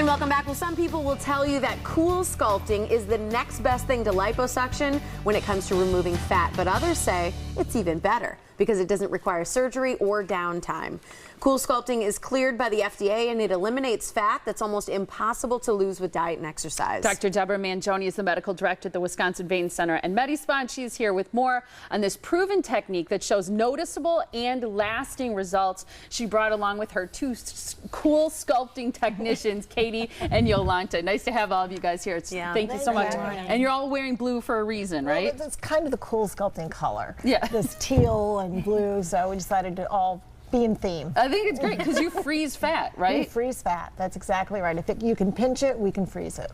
And welcome back. Well, some people will tell you that CoolSculpting is the next best thing to liposuction when it comes to removing fat, but others say it's even better because it doesn't require surgery or downtime. CoolSculpting is cleared by the FDA and it eliminates fat that's almost impossible to lose with diet and exercise. Dr. Deborah Manjoney is the medical director at the Wisconsin Vein Center and MediSpa, and she's here with more on this proven technique that shows noticeable and lasting results. She brought along with her two CoolSculpting technicians, Katie and Yolanta. Nice to have all of you guys here. Thank you so much. And you're all wearing blue for a reason, right? Well, it's kind of the CoolSculpting color. Yeah. This teal and blue, so we decided to all be in theme. I think it's great because you freeze fat, right? We freeze fat. That's exactly right. If you can pinch it, we can freeze it.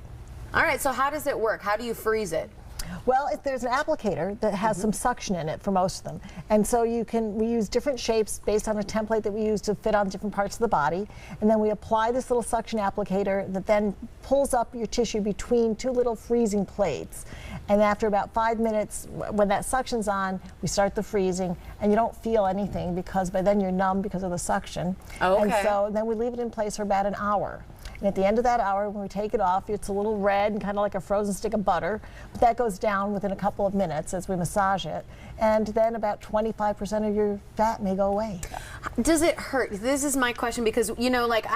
All right, so how does it work? How do you freeze it? Well, there's an applicator that has some suction in it for most of them. And so we use different shapes based on a template that we use to fit on different parts of the body. And then we apply this little suction applicator that then pulls up your tissue between two little freezing plates. And after about 5 minutes, when that suction's on, we start the freezing, and you don't feel anything because by then you're numb because of the suction. Okay. And so then we leave it in place for about an hour. And at the end of that hour, when we take it off, it's a little red and kind of like a frozen stick of butter. But that goes down within a couple of minutes as we massage it. And then about 25% of your fat may go away. Does it hurt? This is my question because, you know, like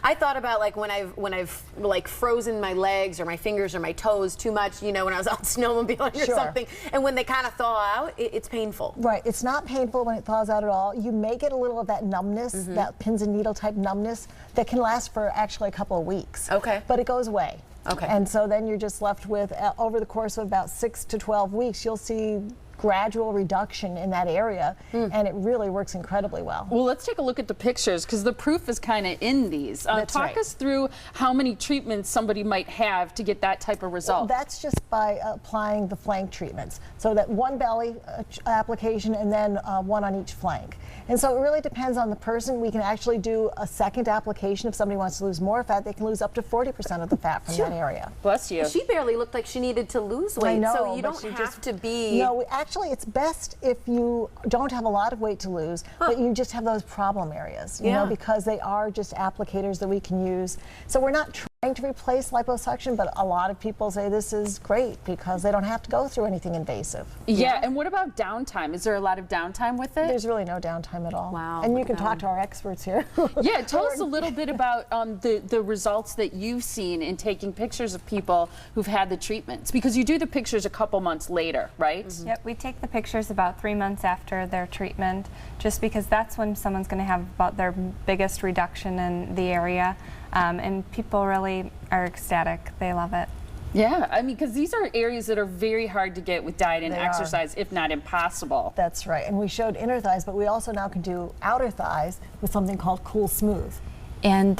I thought about like when I've like frozen my legs or my fingers or my toes too much, you know, when I was out snowmobiling or something. And when they kind of thaw out, it's painful. Right. It's not painful when it thaws out at all. You may get a little of that numbness, that pins and needle type numbness that can last for actually a couple of weeks. Okay. But it goes away. Okay. And so then you're just left with, over the course of about 6 to 12 weeks, you'll see gradual reduction in that area, and it really works incredibly well. Well, let's take a look at the pictures because the proof is kind of in these. Talk us through how many treatments somebody might have to get that type of result. Well, that's just by applying the flank treatments. So that one belly application and then one on each flank. And so it really depends on the person. We can actually do a second application if somebody wants to lose more fat. They can lose up to 40% of the fat from that area. Bless you. She barely looked like she needed to lose weight, I know, so you don't have to be... No, actually it's best if you don't have a lot of weight to lose, but you just have those problem areas, you know, because they are just applicators that we can use. So we're not trying to replace liposuction, but a lot of people say this is great because they don't have to go through anything invasive. Yeah, and what about downtime? Is there a lot of downtime with it? There's really no downtime at all. Wow. And you can talk to our experts here. Yeah, tell us a little bit about the results that you've seen in taking pictures of people who've had the treatments, because you do the pictures a couple months later, right? Yep, we take the pictures about 3 months after their treatment, just because that's when someone's going to have about their biggest reduction in the area, and people really are ecstatic. They love it. Yeah, I mean, because these are areas that are very hard to get with diet and exercise, if not impossible. That's right, and we showed inner thighs, but we also now can do outer thighs with something called Cool Smooth. And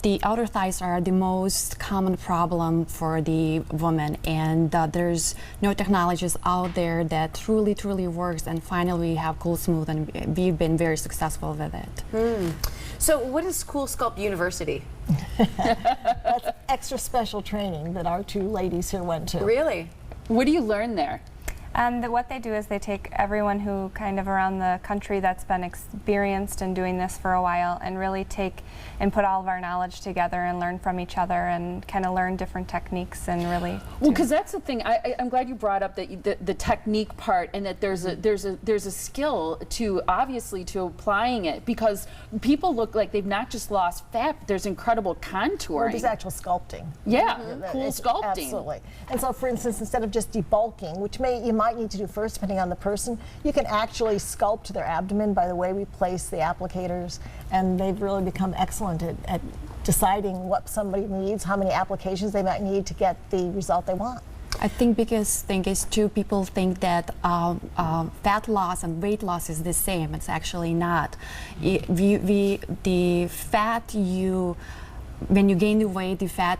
the outer thighs are the most common problem for the woman, and there's no technologies out there that truly works, and finally we have CoolSmooth, and we've been very successful with it. So what is CoolSculpt University? That's extra special training that our two ladies here went to. Really? What do you learn there? What they do is they take everyone who kind of around the country that's been experienced in doing this for a while and really take and put all of our knowledge together and learn from each other and kind of learn different techniques and really. Well, because that's the thing. I'm glad you brought up that the technique part, and that there's a skill to obviously to applying it, because people look like they've not just lost fat, but there's incredible contouring. Well, there's actual sculpting. Yeah, CoolSculpting. Absolutely. And so, for instance, instead of just debulking, which you might need to do first depending on the person, you can actually sculpt their abdomen by the way we place the applicators, and they've really become excellent at deciding what somebody needs, how many applications they might need to get the result they want. I think biggest thing is too, people think that fat loss and weight loss is the same. It's actually not. The fat when you gain the weight, the fat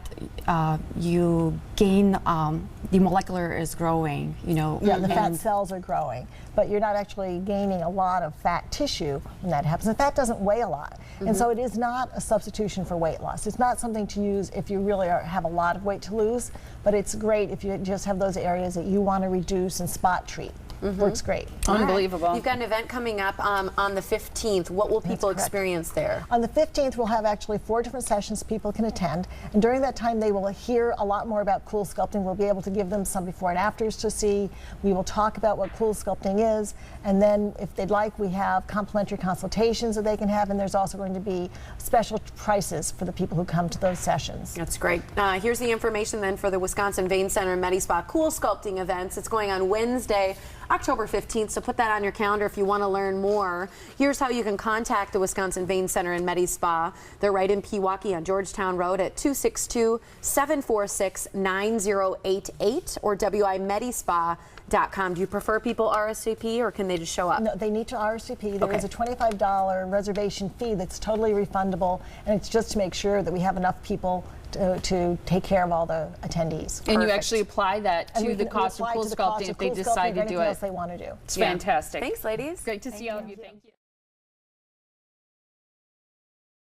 you gain, the molecular is growing, you know. Yeah, the fat cells are growing, but you're not actually gaining a lot of fat tissue when that happens. And fat doesn't weigh a lot, and so it is not a substitution for weight loss. It's not something to use if you really have a lot of weight to lose, but it's great if you just have those areas that you want to reduce and spot treat. Works great. Unbelievable. All right. You've got an event coming up on the 15th. What will people experience there? On the 15th, we'll have actually 4 different sessions people can attend, and during that time they will hear a lot more about CoolSculpting. We'll be able to give them some before and afters to see. We will talk about what CoolSculpting is, and then if they'd like, we have complimentary consultations that they can have, and there's also going to be special prices for the people who come to those sessions. That's great. Here's the information then for the Wisconsin Vein Center and MediSpa CoolSculpting events. It's going on Wednesday, October 15th, so put that on your calendar if you want to learn more. Here's how you can contact the Wisconsin Vein Center and MediSpa. They're right in Pewaukee on Georgetown Road at 262-746-9088 or wimedispa.com. Do you prefer people RSVP or can they just show up? No, they need to RSVP. There is a $25 reservation fee that's totally refundable, and it's just to make sure that we have enough people to take care of all the attendees. And you actually apply that to the cost of CoolSculpting if they decide to do it. Else they want to do. It's fantastic. Thanks, ladies. Great to see all of you. Thank you.